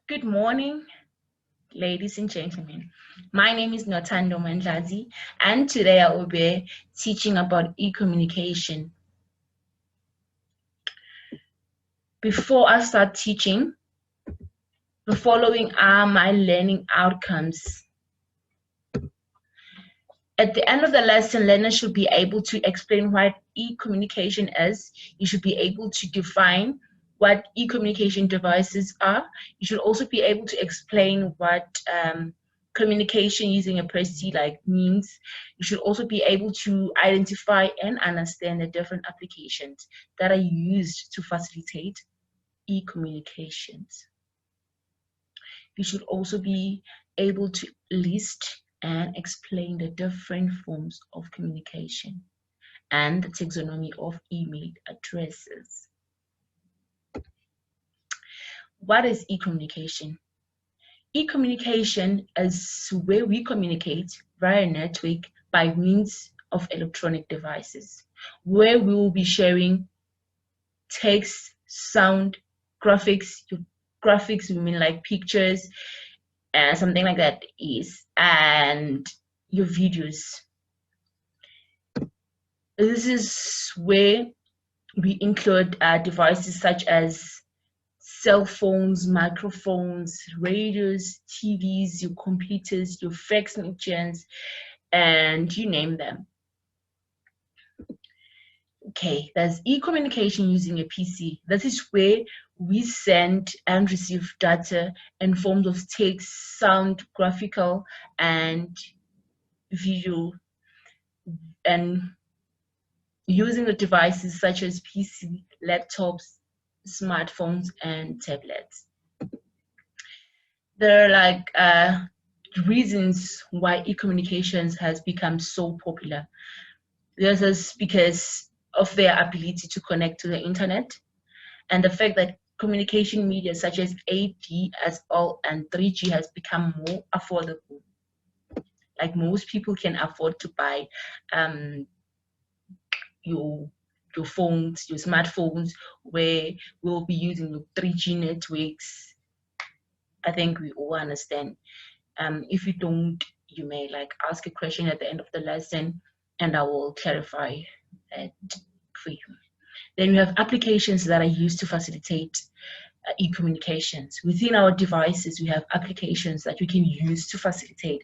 Good morning, ladies and gentlemen. My name is Notando Mandlazi, and today I will be teaching about e-communication. Before I start teaching, the following are my learning outcomes. At the end of the lesson, learners should be able to explain what e-communication is. You should be able to define what e-communication devices are. You should also be able to explain what communication using a press-T means. You should also be able to identify and understand the different applications that are used to facilitate e-communications. You should also be able to list and explain the different forms of communication and the taxonomy of email addresses. What is e-communication? E-communication is where we communicate via a network by means of electronic devices, where we will be sharing text, sound, graphics. Graphics, we mean like pictures, and something like that and your videos. This is where we include devices such as cell phones, microphones, radios, TVs, your computers, your fax machines, and you name them. Okay, there's e-communication using a PC. This is where we send and receive data in forms of text, sound, graphical, and video, and using the devices such as PC, laptops, smartphones, and tablets. There are reasons why e-communications has become so popular. This is because of their ability to connect to the internet and the fact that communication media such as 8G as well and 3G has become more affordable. Like most people can afford to buy your phones, your smartphones, where we'll be using the 3G networks. I think we all understand. If you don't, you may ask a question at the end of the lesson and I will clarify that for you. Then we have applications that are used to facilitate e-communications. Within our devices, we have applications that we can use to facilitate,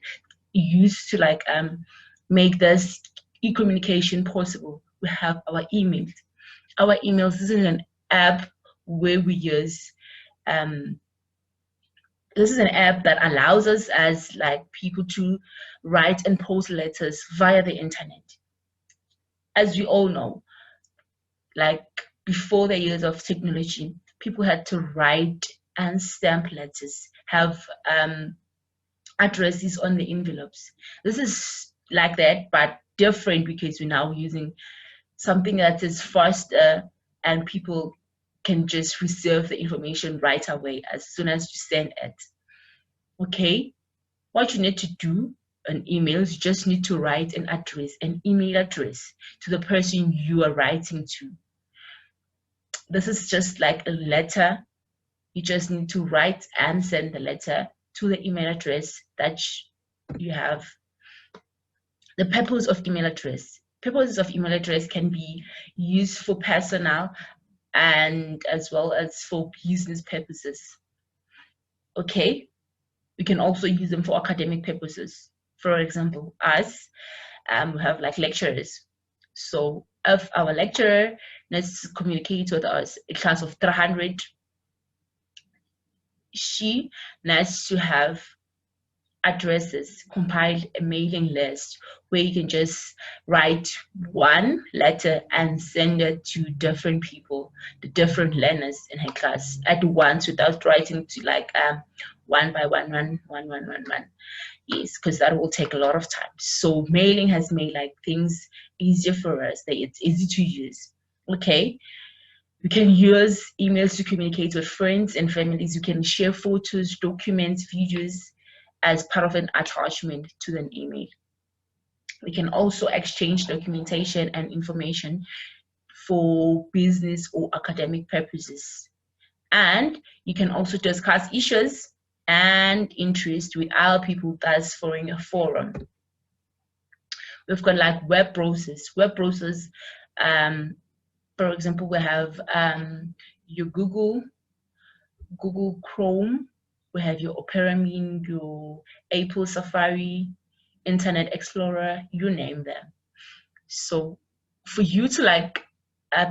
make this e-communication possible. We have our emails. Our emails, this is an app where we use, this is an app that allows us as people to write and post letters via the internet. As we all know, before the years of technology, people had to write and stamp letters, have addresses on the envelopes. This is like that, but different because we're now using something that is faster and people can just receive the information right away as soon as you send it. Okay, what you need to do an email is you just need to write an email address to the person you are writing to. This is just like a letter. You just need to write and send the letter to the email address that you have. The purpose of email address. Purposes of email address can be used for personal and as well as for business purposes. Okay, we can also use them for academic purposes. For example, us, we have lecturers. So if our lecturer needs to communicate with us, a class of 300, she needs to have addresses, compiled a mailing list where you can just write one letter and send it to different people, the different learners in her class at once without writing to one by one. Yes, because that will take a lot of time. So mailing has made things easier for us, that it's easy to use. Okay, you can use emails to communicate with friends and families. You can share photos, documents, videos as part of an attachment to an email. We can also exchange documentation and information for business or academic purposes. And you can also discuss issues and interest with other people that's following a forum. We've got like web browsers. Web browsers, for example, we have your Google Chrome, we have your Opera Mini, your Apple Safari, Internet Explorer, you name them. So for you to like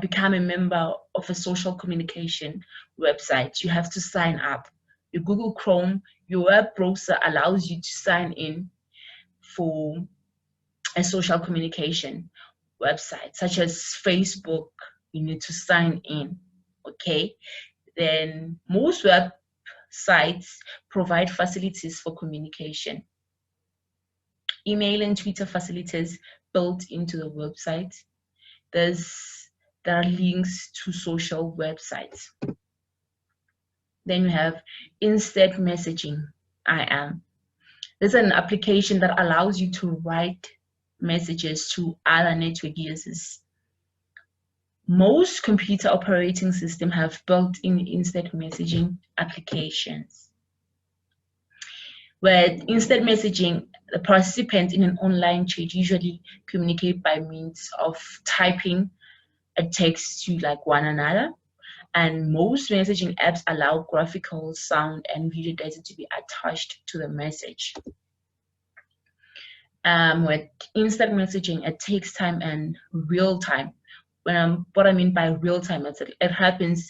become a member of a social communication website, you have to sign up. Your Google Chrome, your web browser allows you to sign in for a social communication website, such as Facebook. You need to sign in, okay? Then most websites provide facilities for communication. Email and Twitter facilities built into the website. There are links to social websites. Then you have instant messaging, IM. This is an application that allows you to write messages to other network users. Most computer operating systems have built-in instant messaging applications. Where instant messaging, the participants in an online chat usually communicate by means of typing a text to like one another. And most messaging apps allow graphical, sound, and video data to be attached to the message. With instant messaging, it takes time and real time. What I mean by real time is that it happens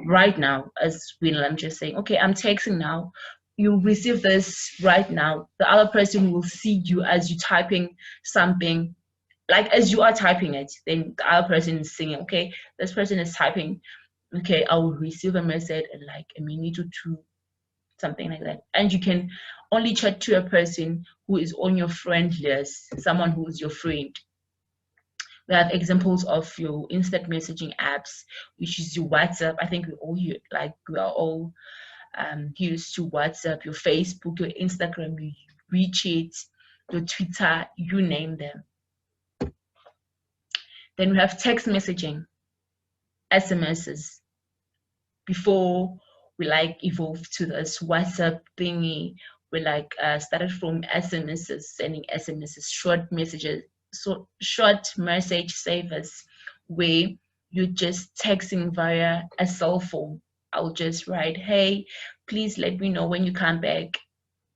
right now, as I'm just saying, okay, I'm texting now. You receive this right now. The other person will see you as you typing something, like as you are typing it, then the other person is singing, okay, this person is typing, okay, I will receive a message in like a minute or two, something like that. And you can only chat to a person who is on your friend list, someone who is your friend. We have examples of your instant messaging apps, which is your WhatsApp. I think we are all used to WhatsApp, your Facebook, your Instagram, your WeChat, your Twitter, you name them. Then we have text messaging, SMSs. Before we like evolved to this WhatsApp thingy, we like started from SMSs, sending SMSs, short messages, so short message savers, where you're just texting via a cell phone. I'll just write, hey, please let me know when you come back.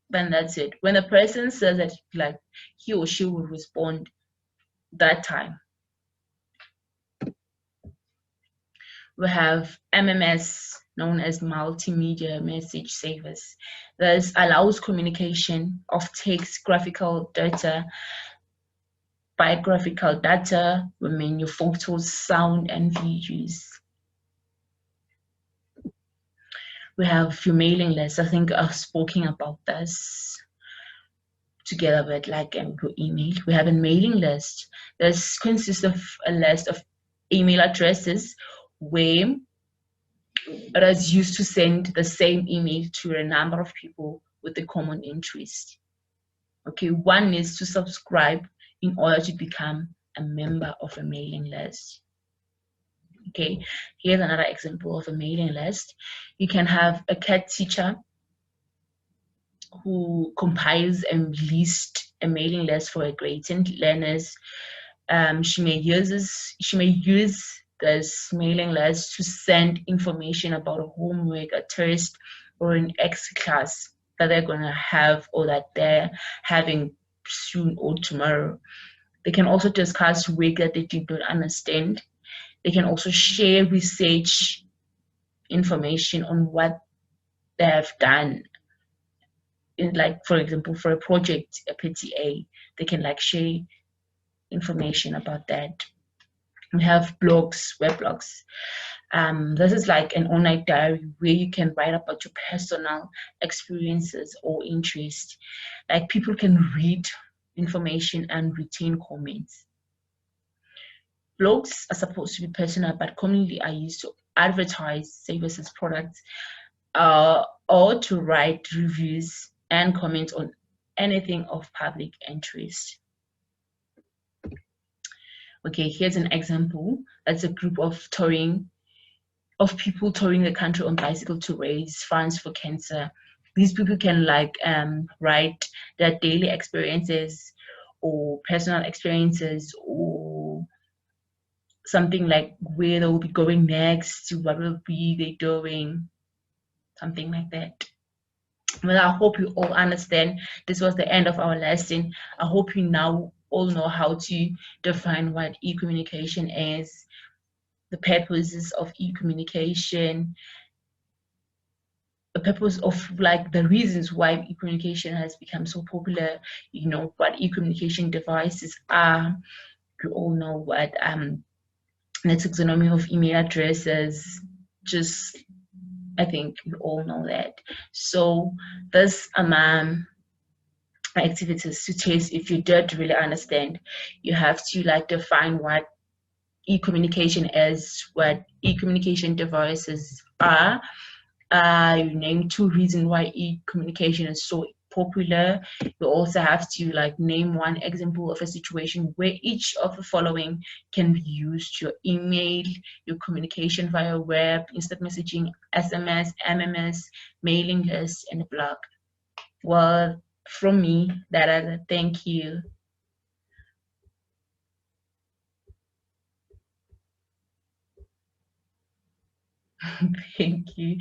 Then that's it. When the person says that, like, he or she will respond that time. We have MMS, known as multimedia message savers. This allows communication of text, graphical data, biographical data, menu photos, sound, and videos. We have your mailing list. I think I've spoken about this together with like your email. We have a mailing list. This consists of a list of email addresses where it is used to send the same email to a number of people with a common interest. Okay, one needs to subscribe in order to become a member of a mailing list. Okay, here's another example of a mailing list. You can have a CAT teacher who compiles and released a mailing list for her grade 10 learners. She may use this mailing list to send information about a homework, a test, or an extra class that they're going to have or that they're having soon or tomorrow. They can also discuss work that they did not understand. They can also share research information on what they have done. In, like, for example, for a project, a PTA, they can like share information about that. We have blogs, web blogs. This is like an online diary where you can write about your personal experiences or interests. Like, people can read information and retain comments. Blogs are supposed to be personal, but commonly are used to advertise services, products, or to write reviews and comment on anything of public interest. Okay, here's an example. That's a group of people touring the country on bicycle to raise funds for cancer these people can like write their daily experiences or personal experiences or something like where they will be going next, what will be they doing, something like that. Well, I hope you all understand. This was the end of our lesson. I hope you now all know how to define what e-communication is, the purposes of e-communication, the purpose of like the reasons why e-communication has become so popular, you know, what e-communication devices are. You all know what the taxonomy of email addresses, just I think you all know that. So this activities to test if you did really understand. You have to like define what e-communication is, what e-communication devices are. You name two reasons why e-communication is so popular. You also have to like name one example of a situation where each of the following can be used: your email, your communication via web, instant messaging, SMS, MMS, mailing lists, and a blog. Well, from me, that is a thank you. Thank you.